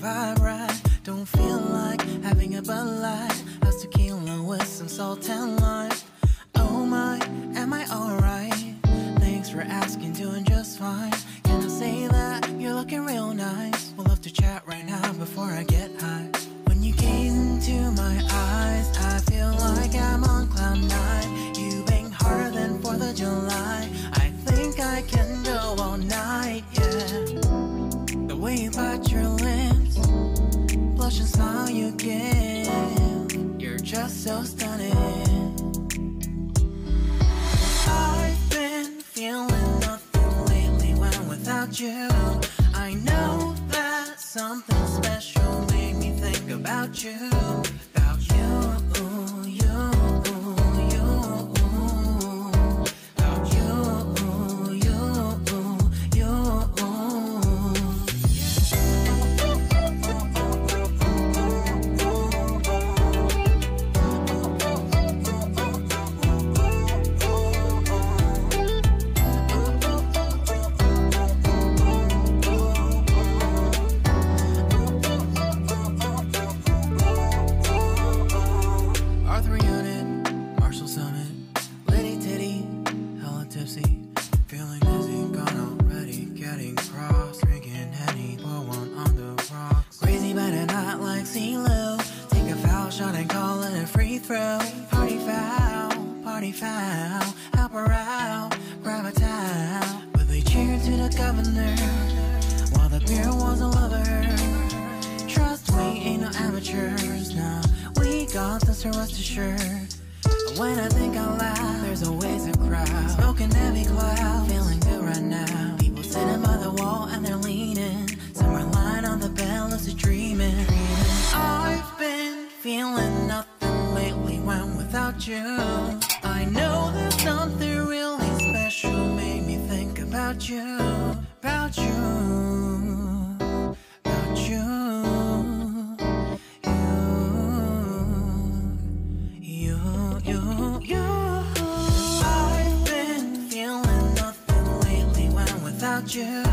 vibe right. Don't feel like having a Bud Light. How's tequila with some salt and lime? Oh my, am I alright? Thanks for asking, doing just fine. Can I say that you're looking real nice? We'll have to chat right now before I get high. When you gaze into my eyes, I feel like I'm on cloud nine. You bang harder than 4th of July. I think I can go all night, yeah. The way you bite your lips, blush and smile you give, you're just so stunning. I've been feeling nothing lately when without you. I know that something special made me think about you. About you, you, you. About you, you, you. Help her out, grab a towel. But they cheered to the governor while the beer was a lover. Trust we ain't no amateurs, nah. We got this, so rest assured. When I think out loud, there's always a crowd. Smoking heavy cloud, feeling good right now. People sitting by the wall and they're leaning. Some are lying on the bed, lucid dreaming. I've been feeling nothing lately when without you. I know there's something really special made me think about you. About you. About you. You. I've been feeling nothing lately when without you.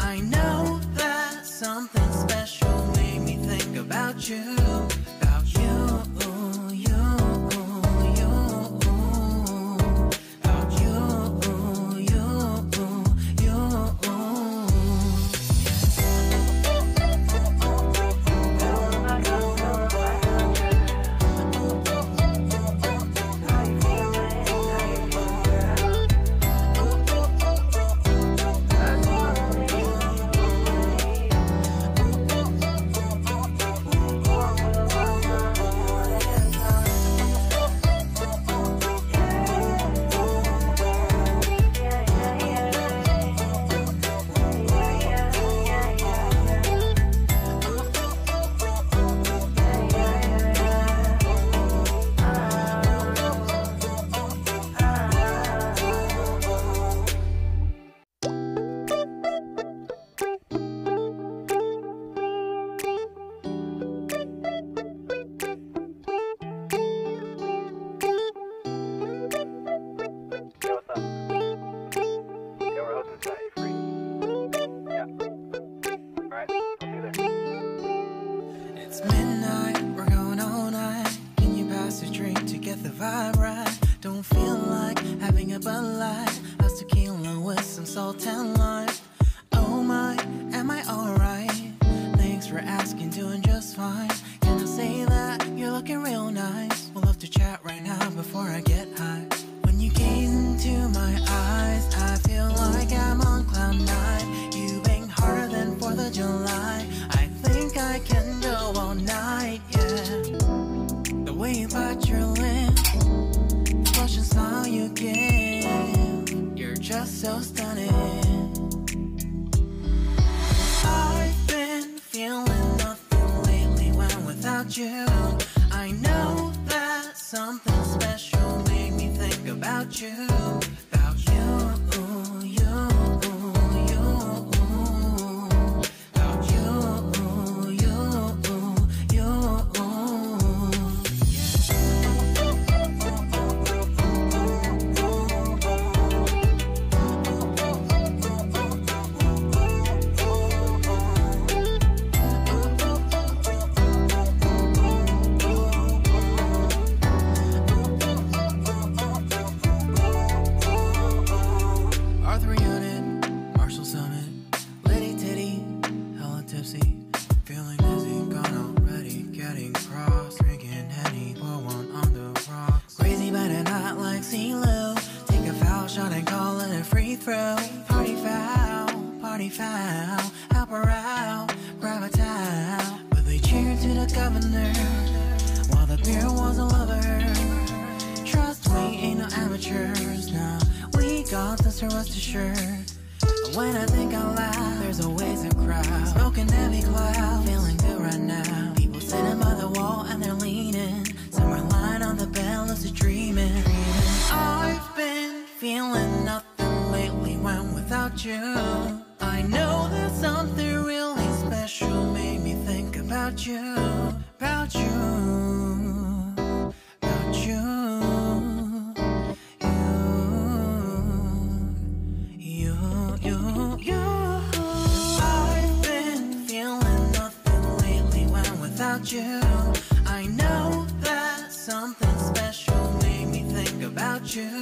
I know that something special made me think about you. About you. out, help her out, grab a towel. But they cheered to the governor while the beer wasn't lover. Trust me, ain't no amateurs now. We got this, so rest assured. When I think out loud, there's always a crowd. Smoking heavy cloud, feeling good right now. People sitting by the wall and they're leaning. Some are lying on the bed, lucid dreaming. I've been feeling nothing lately when without you. I know that something really special made me think about you, about you, about you. I've been feeling nothing lately when without you. I know that something special made me think about you.